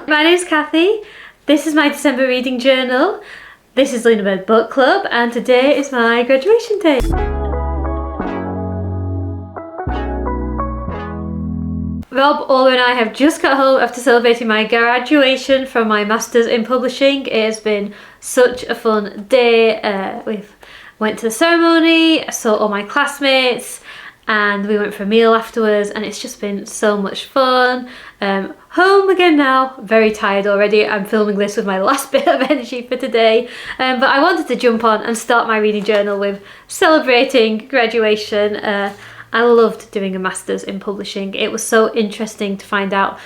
My name's Cathy. This is my December reading journal. This is Lunabird Book Club, and today is my graduation day. Rob, Ola and I have just got home after celebrating my graduation from my Masters in Publishing. It has been such a fun day. We went to the ceremony, I saw all my classmates, and we went for a meal afterwards, and it's just been so much fun. Home again now, very tired already. I'm filming this with my last bit of energy for today, but I wanted to jump on and start my reading journal with celebrating graduation. I loved doing a Masters in Publishing. It was so interesting to find out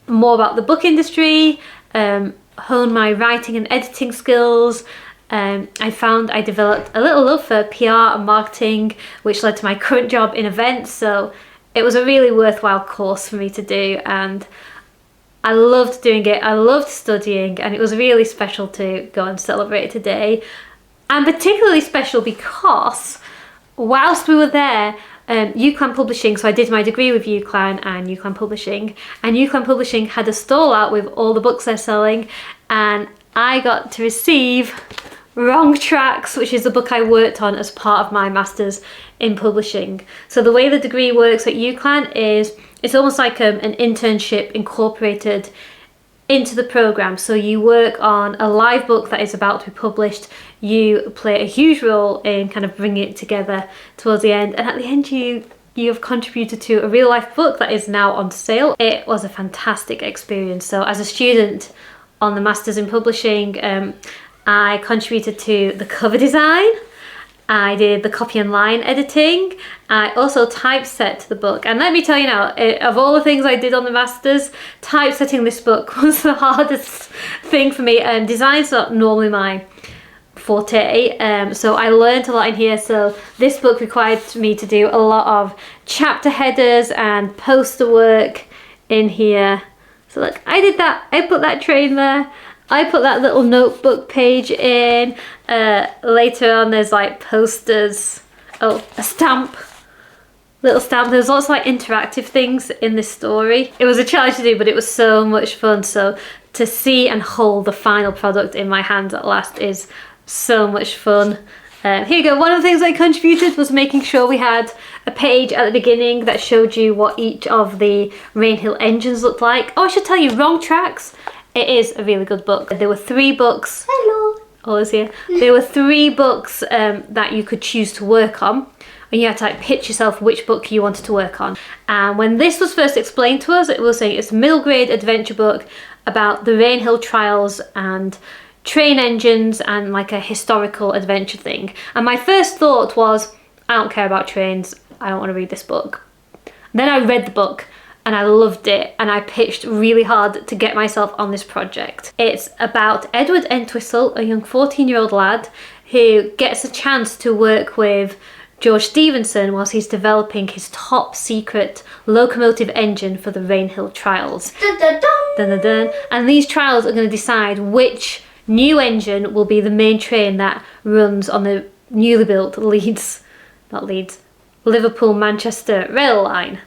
more about the book industry, hone my writing and editing skills. I found I developed a little love for PR and marketing, which led to my current job in events, so it was a really worthwhile course for me to do, and I loved doing it. I loved studying, and it was really special to go and celebrate today. And particularly special because whilst we were there, UCLan Publishing, so I did my degree with UCLan and UCLan Publishing, and UCLan Publishing had a stall out with all the books they're selling, and I got to receive Wrong Tracks, which is the book I worked on as part of my Masters in Publishing. So the way the degree works at UCLan is it's almost like an internship incorporated into the program. So you work on a live book that is about to be published. You play a huge role in kind of bringing it together towards the end, and at the end you have contributed to a real life book that is now on sale. It was a fantastic experience. So as a student on the Masters in Publishing, I contributed to the cover design, I did the copy and line editing, I also typeset the book. And let me tell you now, of all the things I did on the Masters, typesetting this book was the hardest thing for me. Design's not normally my forte, so I learned a lot in here. So this book required me to do a lot of chapter headers and poster work in here. So look, I did that, I put that train there. I put that little notebook page in. Later on there's like posters. Oh, a stamp. Little stamp. There's lots of like interactive things in this story. It was a challenge to do, but it was so much fun. So to see and hold the final product in my hands at last is so much fun. Here you go. One of the things I contributed was making sure we had a page at the beginning that showed you what each of the Rainhill engines looked like. Oh, I should tell you, Wrong Tracks. It is a really good book. There were 3 books. Hello. Ola's here. There were 3 books that you could choose to work on, and you had to like pitch yourself which book you wanted to work on. And when this was first explained to us, it was saying it's a middle grade adventure book about the Rainhill trials and train engines and like a historical adventure thing. And my first thought was, I don't care about trains. I don't want to read this book. Then I read the book, and I loved it, and I pitched really hard to get myself on this project. It's about Edward Entwistle, a young 14-year-old lad who gets a chance to work with George Stephenson whilst he's developing his top secret locomotive engine for the Rainhill trials. Dun, dun, dun. Dun, dun, dun. And these trials are going to decide which new engine will be the main train that runs on the newly built Liverpool-Manchester rail line.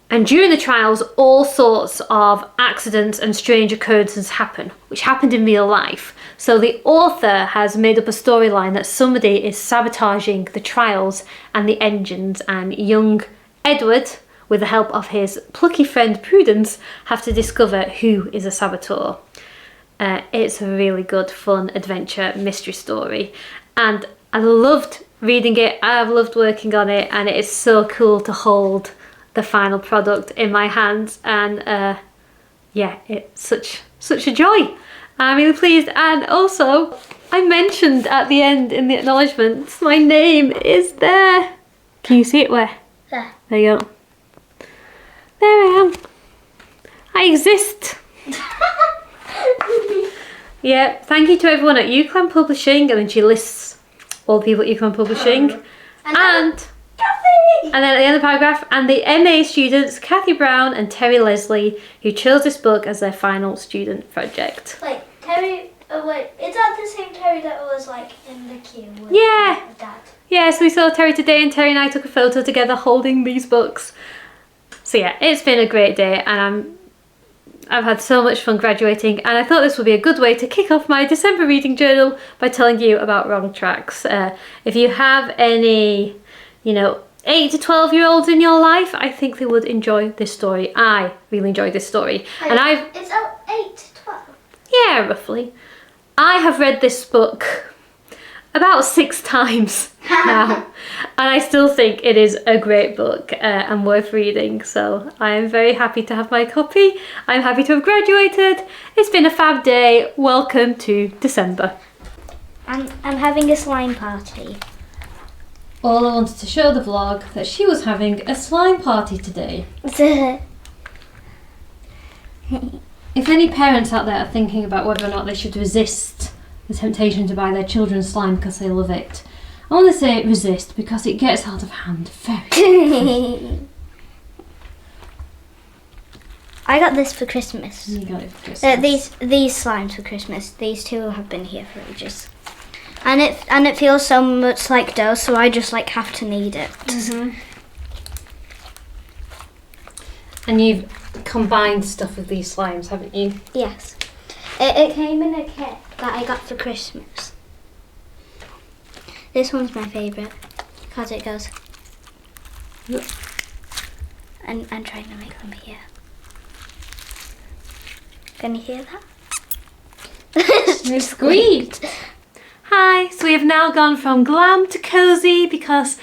And during the trials, all sorts of accidents and strange occurrences happen, which happened in real life. So the author has made up a storyline that somebody is sabotaging the trials and the engines, and young Edward, with the help of his plucky friend Prudence, have to discover who is a saboteur. It's a really good, fun adventure mystery story, and I loved reading it. I've loved working on it, and it is so cool to hold the final product in my hands, and yeah, it's such a joy. I'm really pleased. And also I mentioned at the end in the acknowledgements, my name is there. Can you see it? Where? There you go. There I am. I exist. Yeah, thank you to everyone at UCLan Publishing, and then she lists all the people at UCLan Publishing, and then at the end of the paragraph, and the MA students, Cathy Brown and Terry Leslie, who chose this book as their final student project. Wait, Terry, wait, is that the same Terry that was like in the queue with Dad? Yeah, so we saw Terry today, and Terry and I took a photo together holding these books. So yeah, it's been a great day, and I've had so much fun graduating, and I thought this would be a good way to kick off my December reading journal by telling you about Wrong Tracks. If you have any, 8 to 12-year-olds in your life, I think they would enjoy this story. I really enjoyed this story. It's 8 to 12? Yeah, roughly. I have read this book about 6 times now, and I still think it is a great book and worth reading, so I am very happy to have my copy. I'm happy to have graduated. It's been a fab day. Welcome to December. I'm having a slime party. Ola wanted to show the vlog that she was having a slime party today. If any parents out there are thinking about whether or not they should resist the temptation to buy their children slime because they love it, I want to say resist, because it gets out of hand very quickly. I got this for Christmas. You got it for Christmas. These slimes for Christmas. These two have been here for ages, and it feels so much like dough. So I just have to knead it. Mm-hmm. And you've combined stuff with these slimes, haven't you? Yes. It came in a kit that I got for Christmas. This one's my favourite because it goes. And I'm trying to make them here. Can you hear that? It's squeaked. Hi, so we have now gone from glam to cozy because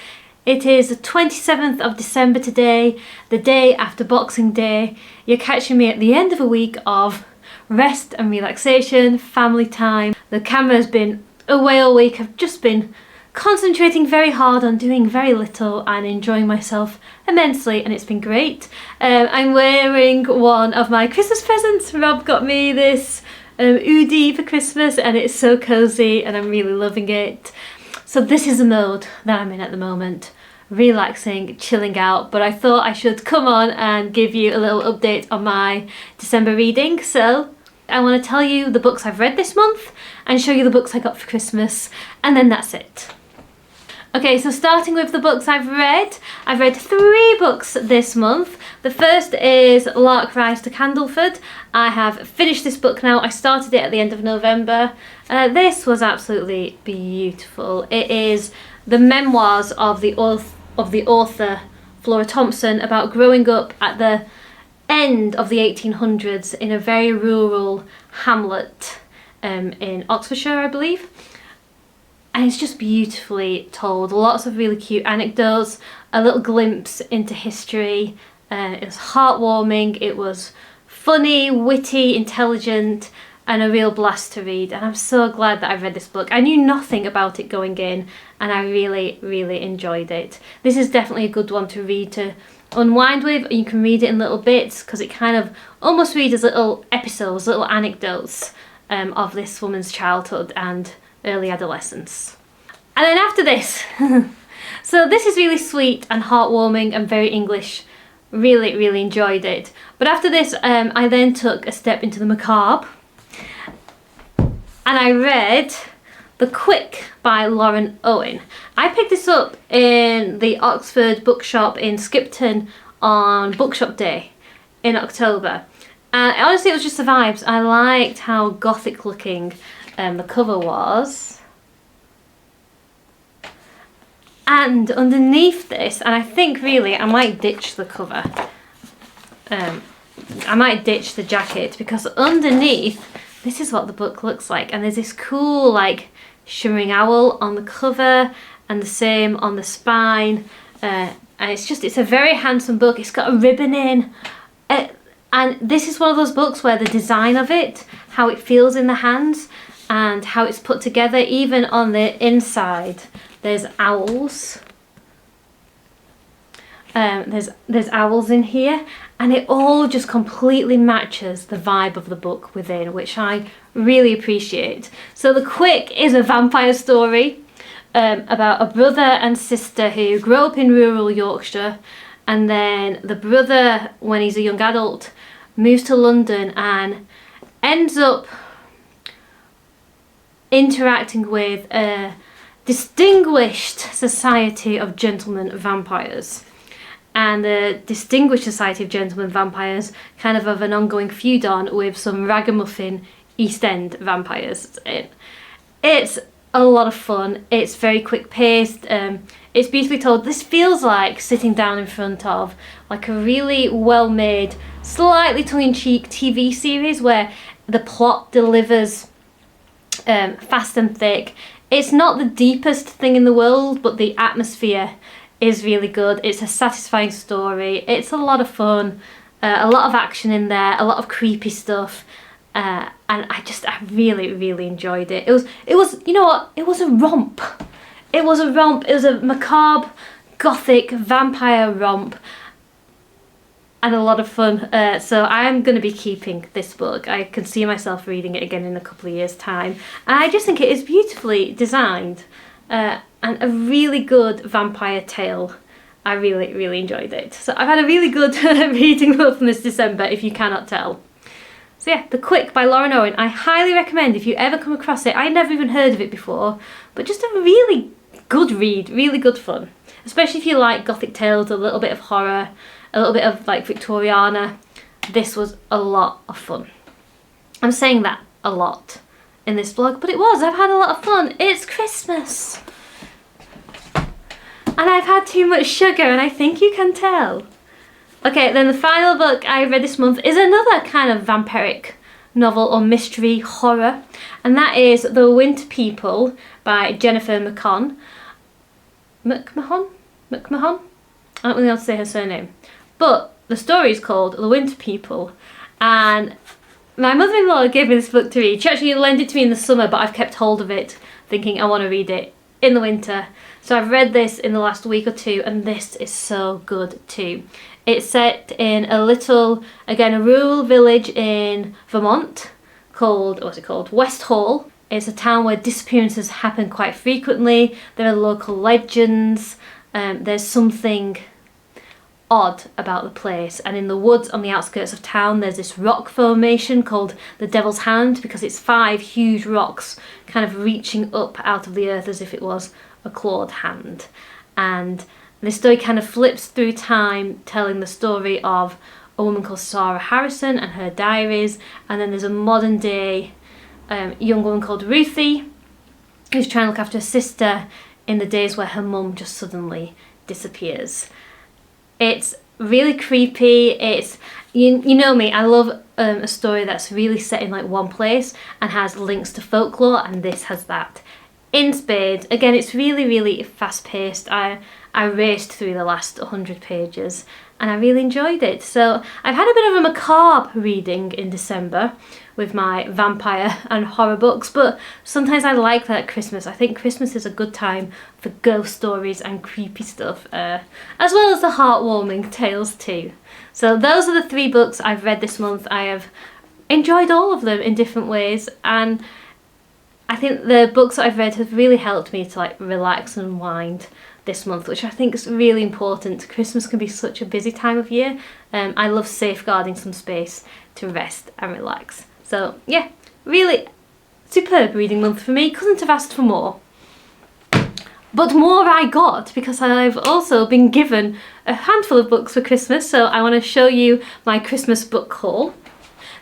it is the 27th of December today, the day after Boxing Day. You're catching me at the end of a week of rest and relaxation, family time. The camera's been away all week. I've just been concentrating very hard on doing very little and enjoying myself immensely, and it's been great. I'm wearing one of my Christmas presents. Rob got me this hoodie for Christmas, and it's so cozy and I'm really loving it. So this is the mode that I'm in at the moment. Relaxing, chilling out, but I thought I should come on and give you a little update on my December reading. So I want to tell you the books I've read this month and show you the books I got for Christmas, and then that's it. Okay, so starting with the books I've read 3 books this month. The first is Lark Rise to Candleford. I have finished this book now. I started it at the end of November. This was absolutely beautiful. It is the memoirs of the author Flora Thompson about growing up at the end of the 1800s in a very rural hamlet in Oxfordshire, I believe. And it's just beautifully told. Lots of really cute anecdotes, a little glimpse into history. It was heartwarming, it was funny, witty, intelligent, and a real blast to read. And I'm so glad that I've read this book. I knew nothing about it going in, and I really, really enjoyed it. This is definitely a good one to read, to unwind with. You can read it in little bits because it kind of almost reads as little episodes, little anecdotes of this woman's childhood and early adolescence. And then after this, so this is really sweet and heartwarming and very English. Really, really enjoyed it. But after this, I then took a step into the macabre, and I read The Quick by Lauren Owen. I picked this up in the Oxford bookshop in Skipton on Bookshop Day in October. And honestly, it was just the vibes. I liked how gothic looking the cover was. And underneath this, and I think really I might ditch the cover. I might ditch the jacket, because underneath, this is what the book looks like. And there's this cool shimmering owl on the cover, and the same on the spine. And it's a very handsome book. It's got a ribbon in. And this is one of those books where the design of it, how it feels in the hands, and how it's put together, even on the inside, there's owls. There's owls in here, and it all just completely matches the vibe of the book within, which I really appreciate. So The Quick is a vampire story about a brother and sister who grow up in rural Yorkshire, and then the brother, when he's a young adult, moves to London and ends up interacting with a distinguished society of gentlemen vampires. and the Distinguished Society of Gentlemen Vampires kind of have an ongoing feud on with some ragamuffin East End vampires. It's a lot of fun. It's very quick paced. It's beautifully told. This feels like sitting down in front of like a really well made, slightly tongue-in-cheek TV series where the plot delivers fast and thick. It's not the deepest thing in the world, but the atmosphere is really good. It's a satisfying story. It's a lot of fun, a lot of action in there, a lot of creepy stuff. And I really, really enjoyed it. It was, you know what? It was a romp. It was a romp. It was a macabre, gothic, vampire romp. And a lot of fun. So I'm going to be keeping this book. I can see myself reading it again in a couple of years' time. And I just think it is beautifully designed. And a really good vampire tale. I really, really enjoyed it. So I've had a really good reading month this December, if you cannot tell. So yeah, The Quick by Lauren Owen. I highly recommend if you ever come across it. I never even heard of it before, but just a really good read, really good fun. Especially if you like gothic tales, a little bit of horror, a little bit of like Victoriana. This was a lot of fun. I'm saying that a lot in this vlog, but it was. I've had a lot of fun. It's Christmas. And I've had too much sugar, and I think you can tell. Okay, then the final book I read this month is another kind of vampiric novel or mystery horror, and that is The Winter People by Jennifer McMahon. McMahon? I don't really know how to say her surname. But the story is called The Winter People, and my mother-in-law gave me this book to read. She actually lent it to me in the summer, but I've kept hold of it, thinking I want to read it in the winter. So I've read this in the last week or two, and this is so good too. It's set in a little, again, a rural village in Vermont called, what's it called? West Hall. It's a town where disappearances happen quite frequently. There are local legends. There's something odd about the place, and in the woods on the outskirts of town there's this rock formation called the Devil's Hand, because it's 5 huge rocks kind of reaching up out of the earth as if it was a clawed hand. And this story kind of flips through time, telling the story of a woman called Sarah Harrison and her diaries, and then there's a modern day young woman called Ruthie who's trying to look after her sister in the days where her mum just suddenly disappears. It's really creepy. It's, you know me, I love a story that's really set in like one place and has links to folklore, and this has that in spades. Again, it's really, really fast paced. I raced through the last 100 pages and I really enjoyed it. So I've had a bit of a macabre reading in December with my vampire and horror books, but sometimes I like that at Christmas. I think Christmas is a good time for ghost stories and creepy stuff, as well as the heartwarming tales too. So those are the 3 books I've read this month. I have enjoyed all of them in different ways, and I think the books that I've read have really helped me to like relax and unwind this month, which I think is really important. Christmas can be such a busy time of year. I love safeguarding some space to rest and relax. So yeah, really superb reading month for me. Couldn't have asked for more. But more I got, because I've also been given a handful of books for Christmas, so I want to show you my Christmas book haul.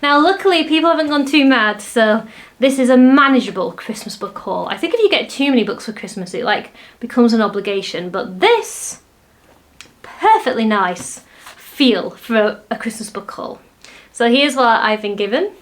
Now luckily people haven't gone too mad, so this is a manageable Christmas book haul. I think if you get too many books for Christmas it like becomes an obligation, but this, perfectly nice feel for a Christmas book haul. So here's what I've been given.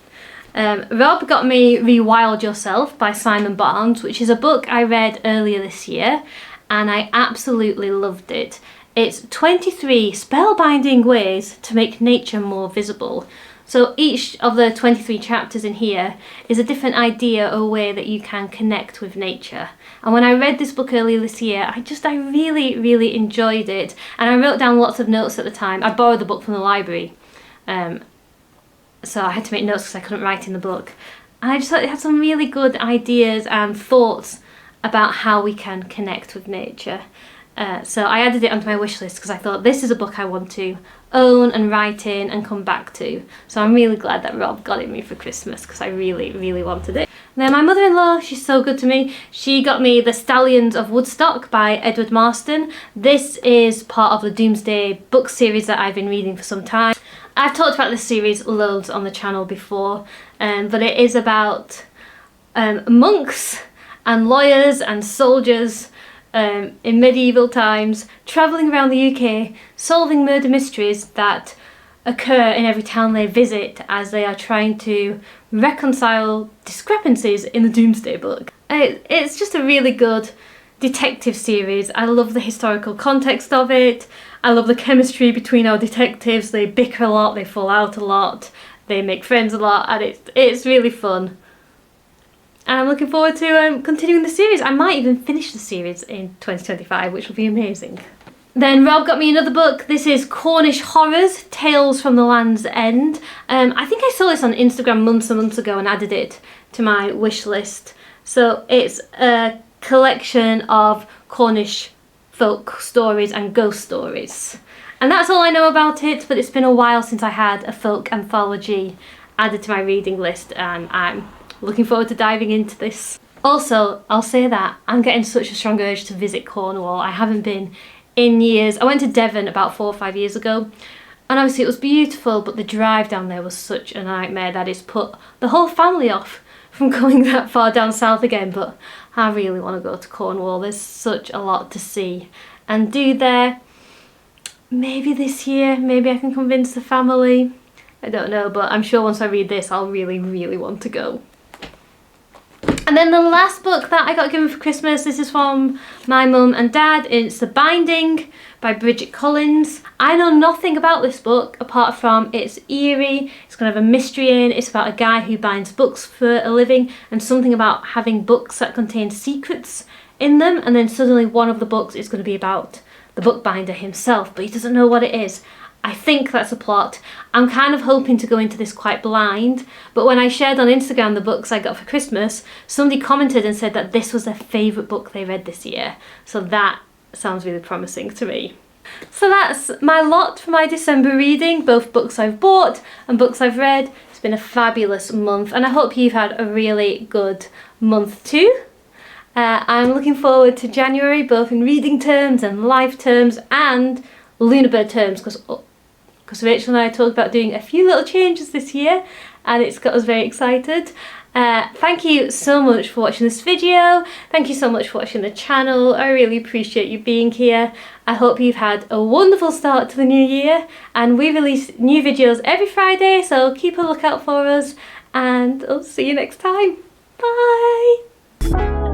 Rob got me Rewild Yourself by Simon Barnes, which is a book I read earlier this year and I absolutely loved it. It's 23 spellbinding ways to make nature more visible. So each of the 23 chapters in here is a different idea or way that you can connect with nature. And when I read this book earlier this year, I really, really enjoyed it. And I wrote down lots of notes at the time. I borrowed the book from the library. So I had to make notes because I couldn't write in the book. And I just thought it had some really good ideas and thoughts about how we can connect with nature. So I added it onto my wish list because I thought this is a book I want to own and write in and come back to. So I'm really glad that Rob got it me for Christmas because I really, really wanted it. And then my mother-in-law, she's so good to me. She got me The Stallions of Woodstock by Edward Marston. This is part of the Doomsday book series that I've been reading for some time. I've talked about this series loads on the channel before, but it is about monks and lawyers and soldiers in medieval times, travelling around the UK, solving murder mysteries that occur in every town they visit as they are trying to reconcile discrepancies in the Doomsday Book. It's just a really good detective series. I love the historical context of it. I love the chemistry between our detectives. They bicker a lot, they fall out a lot, they make friends a lot, and it's really fun. And I'm looking forward to continuing the series. I might even finish the series in 2025, which will be amazing. Then Rob got me another book. This is Cornish Horrors, Tales from the Land's End. I think I saw this on Instagram months and months ago and added it to my wish list. So it's a collection of Cornish folk stories and ghost stories. And that's all I know about it, but it's been a while since I had a folk anthology added to my reading list, and I'm looking forward to diving into this. Also, I'll say that I'm getting such a strong urge to visit Cornwall. I haven't been in years. I went to Devon about 4 or 5 years ago, and obviously it was beautiful, but the drive down there was such a nightmare that it's put the whole family off from going that far down south again. But I really want to go to Cornwall. There's such a lot to see and do there. Maybe this year, maybe I can convince the family. I don't know, but I'm sure once I read this, I'll really, really want to go. And then the last book that I got given for Christmas, this is from my mum and dad. It's The Binding by Bridget Collins. I know nothing about this book apart from it's eerie, it's kind of a mystery in, it's about a guy who binds books for a living and something about having books that contain secrets in them, and then suddenly one of the books is going to be about the bookbinder himself, but he doesn't know what it is. I think that's a plot. I'm kind of hoping to go into this quite blind, but when I shared on Instagram the books I got for Christmas, somebody commented and said that this was their favourite book they read this year. So that sounds really promising to me. So that's my lot for my December reading, both books I've bought and books I've read. It's been a fabulous month, and I hope you've had a really good month too. I'm looking forward to January, both in reading terms and life terms and lunar bird terms, because Rachel and I talked about doing a few little changes this year, and it's got us very excited. Thank you so much for watching this video. Thank you so much for watching the channel. I really appreciate you being here. I hope you've had a wonderful start to the new year, and we release new videos every Friday, so keep a lookout for us, and I'll see you next time. Bye!